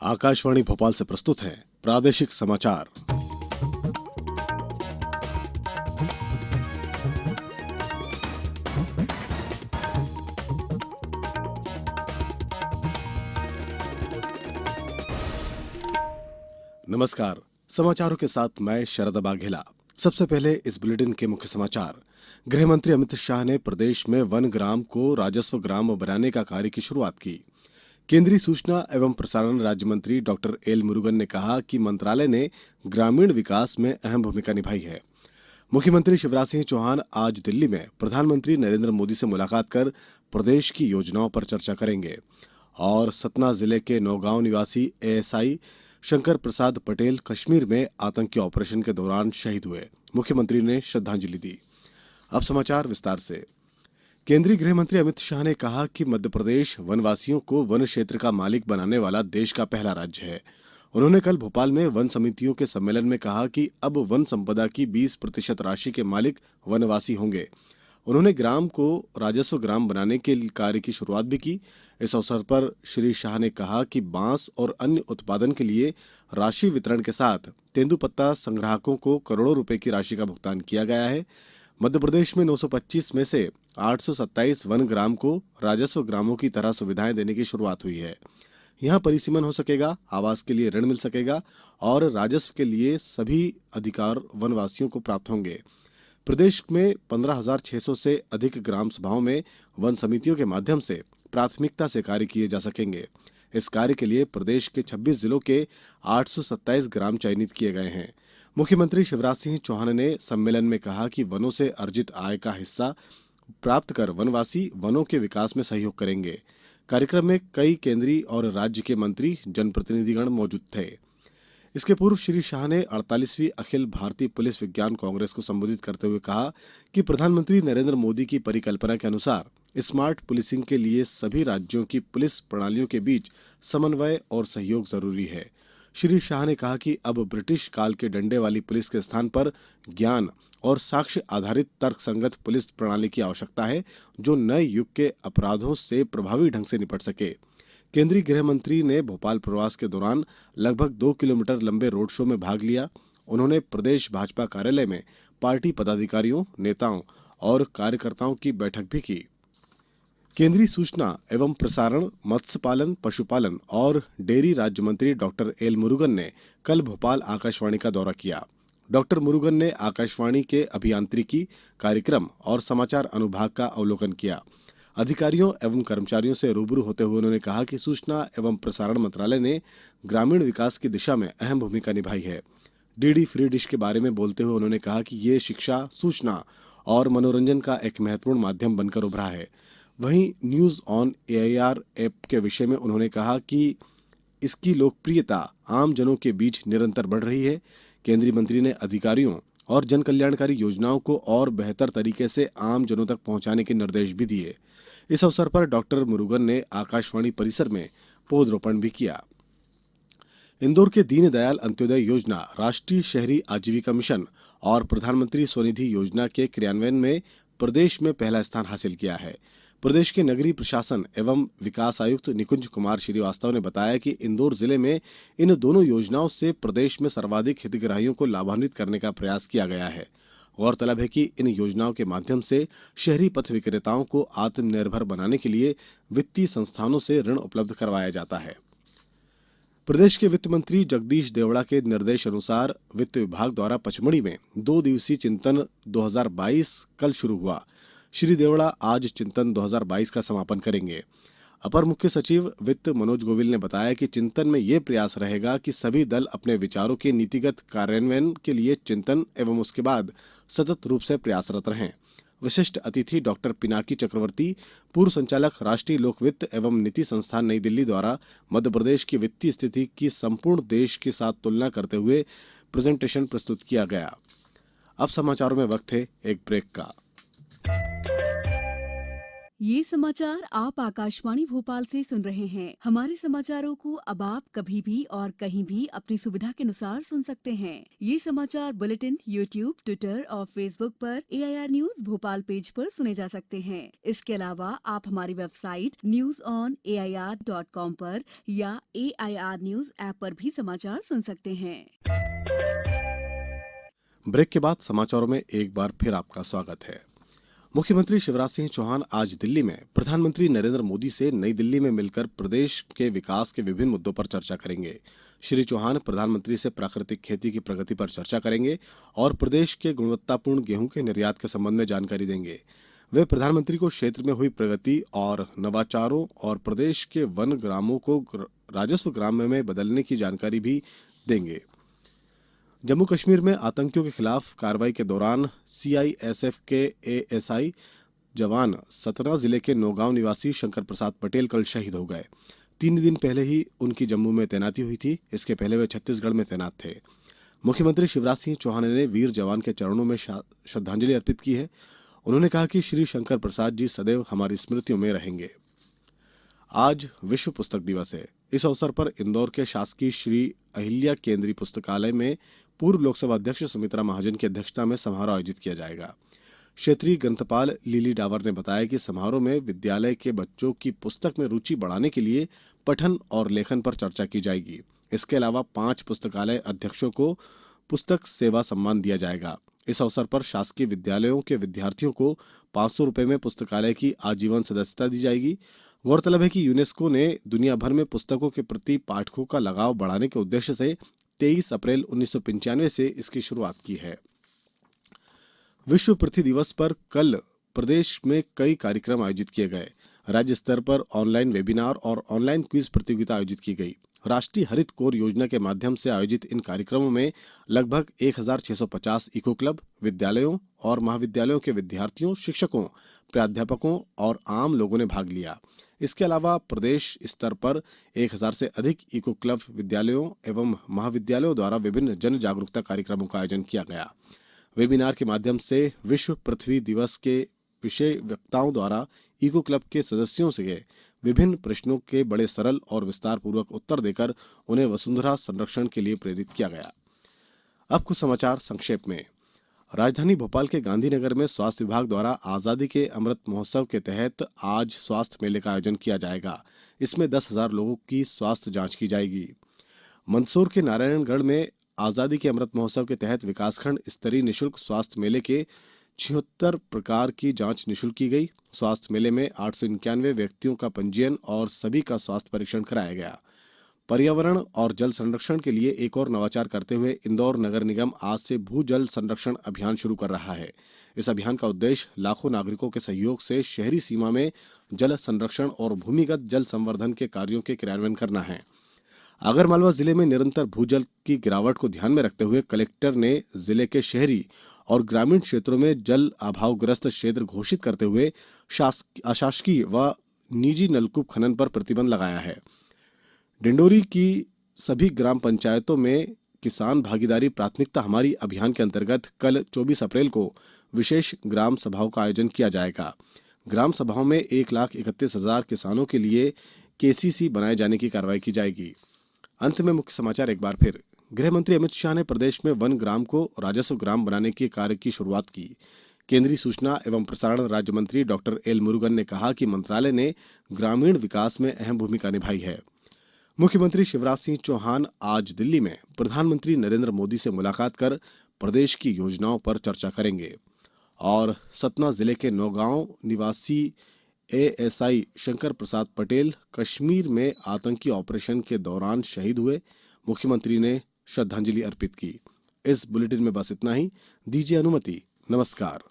आकाशवाणी भोपाल से प्रस्तुत हैं प्रादेशिक समाचार। नमस्कार। समाचारों के साथ मैं शरद बाघेला। सबसे पहले इस बुलेटिन के मुख्य समाचार। गृह मंत्री अमित शाह ने प्रदेश में वन ग्राम को राजस्व ग्राम बनाने का कार्य की शुरुआत की। केंद्रीय सूचना एवं प्रसारण राज्य मंत्री डॉक्टर एल मुरुगन ने कहा कि मंत्रालय ने ग्रामीण विकास में अहम भूमिका निभाई है। मुख्यमंत्री शिवराज सिंह चौहान आज दिल्ली में प्रधानमंत्री नरेंद्र मोदी से मुलाकात कर प्रदेश की योजनाओं पर चर्चा करेंगे। और सतना जिले के नौगांव निवासी एएसआई शंकर प्रसाद पटेल कश्मीर में आतंकी ऑपरेशन के दौरान शहीद हुए। मुख्यमंत्री ने श्रद्धांजलि दी। अब समाचार विस्तार से। केंद्रीय गृह मंत्री अमित शाह ने कहा कि मध्यप्रदेश वनवासियों को वन क्षेत्र का मालिक बनाने वाला देश का पहला राज्य है। उन्होंने कल भोपाल में वन समितियों के सम्मेलन में कहा कि अब वन संपदा की 20% राशि के मालिक वनवासी होंगे। उन्होंने ग्राम को राजस्व ग्राम बनाने के कार्य की शुरुआत भी की। इस अवसर पर श्री शाह ने कहा कि बांस और अन्य उत्पादन के लिए राशि वितरण के साथ तेंदुपत्ता संग्राहकों को करोड़ों रुपए की राशि का भुगतान किया गया है। मध्यप्रदेश में 925 में से 827 वन ग्राम को राजस्व ग्रामों की तरह सुविधाएं देने की शुरुआत हुई है। यहां परिसीमन हो सकेगा, आवास के लिए ऋण मिल सकेगा और राजस्व के लिए सभी अधिकार वनवासियों को प्राप्त होंगे। प्रदेश में 15,600 से अधिक ग्राम सभाओं में वन समितियों के माध्यम से प्राथमिकता से कार्य किए जा सकेंगे। इस कार्य के लिए प्रदेश के 26 जिलों के 827 ग्राम चयनित किए गए हैं। मुख्यमंत्री शिवराज सिंह चौहान ने सम्मेलन में कहा कि वनों से अर्जित आय का हिस्सा प्राप्त कर वनवासी वनों के विकास में सहयोग करेंगे। कार्यक्रम में कई केंद्रीय और राज्य के मंत्री जनप्रतिनिधिगण मौजूद थे। इसके पूर्व श्री शाह ने 48वीं अखिल भारतीय पुलिस विज्ञान कांग्रेस को संबोधित करते हुए कहा कि प्रधानमंत्री नरेंद्र मोदी की परिकल्पना के अनुसार स्मार्ट पुलिसिंग के लिए सभी राज्यों की पुलिस प्रणालियों के बीच समन्वय और सहयोग जरूरी है। श्री शाह ने कहा कि अब ब्रिटिश काल के डंडे वाली पुलिस के स्थान पर ज्ञान और साक्ष्य आधारित तर्कसंगत पुलिस प्रणाली की आवश्यकता है, जो नए युग के अपराधों से प्रभावी ढंग से निपट सके। केंद्रीय गृह मंत्री ने भोपाल प्रवास के दौरान लगभग 2 किलोमीटर लंबे रोड शो में भाग लिया। उन्होंने प्रदेश भाजपा कार्यालय में पार्टी पदाधिकारियों, नेताओं और कार्यकर्ताओं की बैठक भी की। केंद्रीय सूचना एवं प्रसारण, मत्स्य पालन, पशुपालन और डेयरी राज्य मंत्री डॉक्टर एल मुरुगन ने कल भोपाल आकाशवाणी का दौरा किया। डॉक्टर मुरुगन ने आकाशवाणी के अभियांत्रिकी कार्यक्रम और समाचार अनुभाग का अवलोकन किया। अधिकारियों एवं कर्मचारियों से रूबरू होते हुए उन्होंने कहा कि सूचना एवं प्रसारण मंत्रालय ने ग्रामीण विकास की दिशा में अहम भूमिका निभाई है। डीडी फ्री डिश के बारे में बोलते हुए उन्होंने कहा कि ये शिक्षा, सूचना और मनोरंजन का एक महत्वपूर्ण माध्यम बनकर उभरा है। वहीं न्यूज ऑन एआईआर ऐप के विषय में उन्होंने कहा कि इसकी लोकप्रियता आम जनों के बीच निरंतर बढ़ रही है। केंद्रीय मंत्री ने अधिकारियों और जन कल्याणकारी योजनाओं को और बेहतर तरीके से आम जनों तक पहुंचाने के निर्देश भी दिए। इस अवसर पर डॉक्टर मुरुगन ने आकाशवाणी परिसर में पौधरोपण भी किया। इंदौर के दीनदयाल अंत्योदय योजना, राष्ट्रीय शहरी आजीविका मिशन और प्रधानमंत्री स्वनिधि योजना के क्रियान्वयन में प्रदेश में पहला स्थान हासिल किया है। प्रदेश के नगरीय प्रशासन एवं विकास आयुक्त निकुंज कुमार श्रीवास्तव ने बताया कि इंदौर जिले में इन दोनों योजनाओं से प्रदेश में सर्वाधिक हितग्राहियों को लाभान्वित करने का प्रयास किया गया है। गौरतलब है कि इन योजनाओं के माध्यम से शहरी पथ विक्रेताओं को आत्मनिर्भर बनाने के लिए वित्तीय संस्थानों से ऋण उपलब्ध करवाया जाता है। प्रदेश के वित्त मंत्री जगदीश देवड़ा के निर्देश अनुसार वित्त विभाग द्वारा पचमढ़ी में 2 दिवसीय चिंतन 2022 कल शुरू हुआ। श्री देवड़ा आज चिंतन 2022 का समापन करेंगे। अपर मुख्य सचिव वित्त मनोज गोविल ने बताया कि चिंतन में ये प्रयास रहेगा कि सभी दल अपने विचारों के नीतिगत कार्यान्वयन के लिए चिंतन एवं उसके बाद सतत रूप से प्रयासरत रहें। विशिष्ट अतिथि डॉक्टर पिनाकी चक्रवर्ती, पूर्व संचालक राष्ट्रीय लोक वित्त एवं नीति संस्थान नई दिल्ली द्वारा मध्यप्रदेश की वित्तीय स्थिति की संपूर्ण देश के साथ तुलना करते हुए प्रेजेंटेशन प्रस्तुत किया गया। अब समाचारों में वक्त है एक ब्रेक का। ये समाचार आप आकाशवाणी भोपाल से सुन रहे हैं। हमारे समाचारों को अब आप कभी भी और कहीं भी अपनी सुविधा के अनुसार सुन सकते हैं। ये समाचार बुलेटिन यूट्यूब, ट्विटर और फेसबुक पर AIR न्यूज भोपाल पेज पर सुने जा सकते हैं। इसके अलावा आप हमारी वेबसाइट news.air.com पर या AIR न्यूज ऐप पर भी समाचार सुन सकते हैं। ब्रेक के बाद समाचारों में एक बार फिर आपका स्वागत है। मुख्यमंत्री शिवराज सिंह चौहान आज दिल्ली में प्रधानमंत्री नरेंद्र मोदी से नई दिल्ली में मिलकर प्रदेश के विकास के विभिन्न मुद्दों पर चर्चा करेंगे। श्री चौहान प्रधानमंत्री से प्राकृतिक खेती की प्रगति पर चर्चा करेंगे और प्रदेश के गुणवत्तापूर्ण गेहूं के निर्यात के संबंध में जानकारी देंगे। वे प्रधानमंत्री को क्षेत्र में हुई प्रगति और नवाचारों और प्रदेश के वन ग्रामों को राजस्व ग्राम में बदलने की जानकारी भी देंगे। जम्मू कश्मीर में आतंकियों के खिलाफ कार्रवाई के दौरान CISF के ASI जवान सतना जिले के नौगांव निवासी शंकर प्रसाद पटेल कल शहीद हो गए। 3 दिन पहले ही उनकी जम्मू में तैनाती हुई थी। इसके पहले वे छत्तीसगढ़ में तैनात थे। मुख्यमंत्री शिवराज सिंह चौहान ने वीर जवान के चरणों में श्रद्धांजलि अर्पित की है। उन्होंने कहा कि श्री शंकर प्रसाद जी सदैव हमारी स्मृतियों में रहेंगे। आज विश्व पुस्तक दिवस है। इस अवसर पर इंदौर के शासकीय श्री अहिल्या केंद्रीय पुस्तकालय में पूर्व लोकसभा अध्यक्ष सुमित्रा महाजन की अध्यक्षता में समारोह आयोजित किया जाएगा। क्षेत्रीय ग्रंथपाल लीली डावर ने बताया कि समारोह में विद्यालय के बच्चों की पुस्तक में रुचि बढ़ाने के लिए पठन और लेखन पर चर्चा की जाएगी। इसके अलावा 5 पुस्तकालय अध्यक्षों को पुस्तक सेवा सम्मान दिया जाएगा। इस अवसर पर शासकीय विद्यालयों के विद्यार्थियों को 500 रुपए में पुस्तकालय की आजीवन सदस्यता दी जाएगी। गौरतलब है कि यूनेस्को ने दुनिया भर में पुस्तकों के प्रति पाठकों का लगाव बढ़ाने के उद्देश्य से 23 अप्रैल 1995 से इसकी शुरुआत की है। विश्व पृथ्वी दिवस पर कल प्रदेश में कई कार्यक्रम आयोजित किए गए। राज्य स्तर पर ऑनलाइन वेबिनार और ऑनलाइन क्विज प्रतियोगिता आयोजित की गई। राष्ट्रीय हरित कोर योजना के माध्यम से आयोजित इन कार्यक्रमों में लगभग 1650 इको क्लब, विद्यालयों और महाविद्यालयों के विद्यार्थियों, शिक्षकों, प्राध्यापकों और आम लोगों ने भाग लिया। इसके अलावा प्रदेश स्तर पर 1000 से अधिक इको क्लब, विद्यालयों एवं महाविद्यालयों द्वारा विभिन्न जन जागरूकता कार्यक्रमों का आयोजन किया गया। वेबिनार के माध्यम से विश्व पृथ्वी दिवस के विषय वक्ताओं द्वारा इको क्लब के सदस्यों से विभिन्न प्रश्नों के बड़े सरल और विस्तार पूर्वक उत्तर देकर उन्हें वसुंधरा संरक्षण के लिए प्रेरित किया गया। अब कुछ समाचार संक्षेप में। राजधानी भोपाल के गांधीनगर में स्वास्थ्य विभाग द्वारा आजादी के अमृत महोत्सव के तहत आज स्वास्थ्य मेले का आयोजन किया जाएगा। इसमें 10,000 लोगों की स्वास्थ्य जांच की जाएगी। मंदसौर के नारायणगढ़ में आजादी के अमृत महोत्सव के तहत विकासखंड स्तरीय निःशुल्क स्वास्थ्य मेले के 76 प्रकार की जांच निःशुल्क की गई। स्वास्थ्य मेले में 891 व्यक्तियों का पंजीयन और सभी का स्वास्थ्य परीक्षण कराया गया। पर्यावरण और जल संरक्षण के लिए एक और नवाचार करते हुए इंदौर नगर निगम आज से भू जल संरक्षण अभियान शुरू कर रहा है। इस अभियान का उद्देश्य लाखों नागरिकों के सहयोग से शहरी सीमा में जल संरक्षण और भूमिगत जल संवर्धन के कार्यों के क्रियान्वयन करना है। आगरमालवा जिले में निरंतर भूजल की गिरावट को ध्यान में रखते हुए कलेक्टर ने जिले के शहरी और ग्रामीण क्षेत्रों में जल अभावग्रस्त क्षेत्र घोषित करते हुए अशासकीय व निजी नलकूप खनन पर प्रतिबंध लगाया है। डिंडोरी की सभी ग्राम पंचायतों में किसान भागीदारी प्राथमिकता हमारी अभियान के अंतर्गत कल 24 अप्रैल को विशेष ग्राम सभाओं का आयोजन किया जाएगा। ग्राम सभाओं में 1,31,000 किसानों के लिए KCC बनाए जाने की कार्रवाई की जाएगी। अंत में मुख्य समाचार एक बार फिर। गृह मंत्री अमित शाह ने प्रदेश में वन ग्राम को राजस्व ग्राम बनाने के कार्य की शुरुआत की। केंद्रीय सूचना एवं प्रसारण राज्य मंत्री डॉक्टर एल मुरुगन ने कहा कि मंत्रालय ने ग्रामीण विकास में अहम भूमिका निभाई है। मुख्यमंत्री शिवराज सिंह चौहान आज दिल्ली में प्रधानमंत्री नरेंद्र मोदी से मुलाकात कर प्रदेश की योजनाओं पर चर्चा करेंगे। और सतना जिले के नौगांव निवासी ASI शंकर प्रसाद पटेल कश्मीर में आतंकी ऑपरेशन के दौरान शहीद हुए। मुख्यमंत्री ने श्रद्धांजलि अर्पित की। इस बुलेटिन में बस इतना ही। दीजिए अनुमति। नमस्कार।